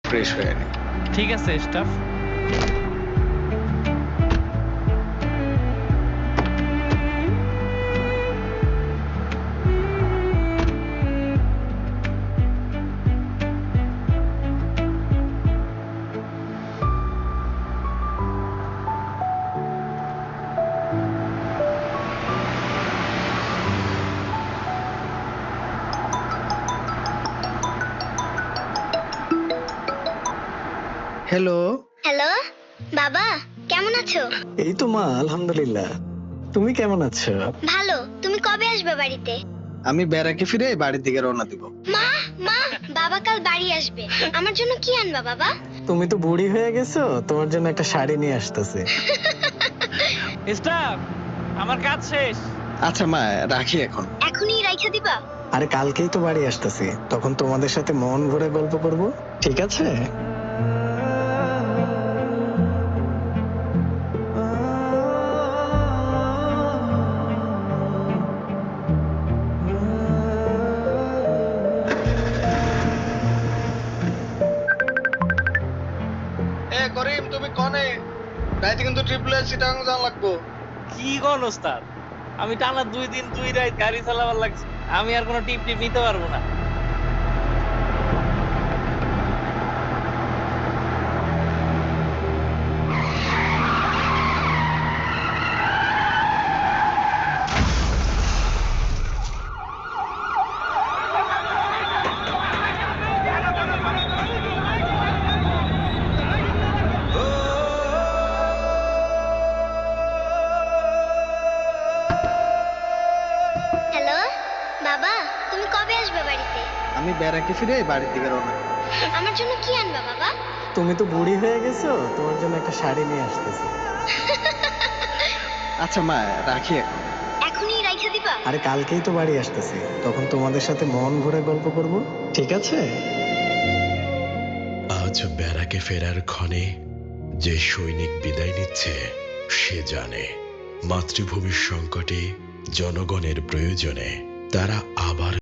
Fresh হয়ে নি। ঠিক আছে স্টাফ। হ্যালো। হ্যালো বাবা, কেমন আছো? এই তো মা, আলহামদুলিল্লাহ। তুমি কেমন আছো? ভালো। তুমি কবে আসবে বাড়িতে? আমি বেড়াকে ফিরে বাড়ির দিকে রওনা দিব। মা, মা, বাবা কাল বাড়ি আসবে। আমার জন্য কি আনবা বাবা? তুমি তো বুড়ি হয়ে গেছো, তোমার জন্য একটা শাড়ি নিয়ে আসতেছি। স্টাফ, আমার কাজ শেষ। আচ্ছা মা, রাখি এখন। এখনই রাইখা দিবা? আরে কালকেই তো বাড়ি আসতেছি, তখন তোমাদের সাথে মন ভরে গল্প করব, ঠিক আছে? এ করিম, তুমি কনে? রাইতে কিন্তু ট্রিপল এ চিটাং যাওয়া লাগবো। কি কোন ওস্তাদ, আমি টানা 2 দিন 2 রাত গাড়ি চালাবার লাগছে। আমি আর কোনো টিপ টিপ নিতে পারবো না। হ্যালো বাবা, তুমি কবে আসবে বাড়িতে? আমি বেড়াকে ফিরে বাড়ির দিকে রওনা দিব। আমার জন্য কি আনবা বাবা? তুমি তো বুড়ি হয়ে গেছো, তোমার জন্য একটা শাড়ি নিয়ে আসতেছি। আচ্ছা মা, রাখি এখন। এখনই রাইখা দিবা? আরে কালকেই তো বাড়ি আসতেছি, তখন তোমাদের সাথে মন ভরে গল্প করব, ঠিক আছে? আজ ব্যারাকে ফেরার ক্ষণে যে সৈনিক বিদায় নিচ্ছে, সে জানে মাতৃভূমির সংকটে, জনগণের প্রয়োজনে তারা আবার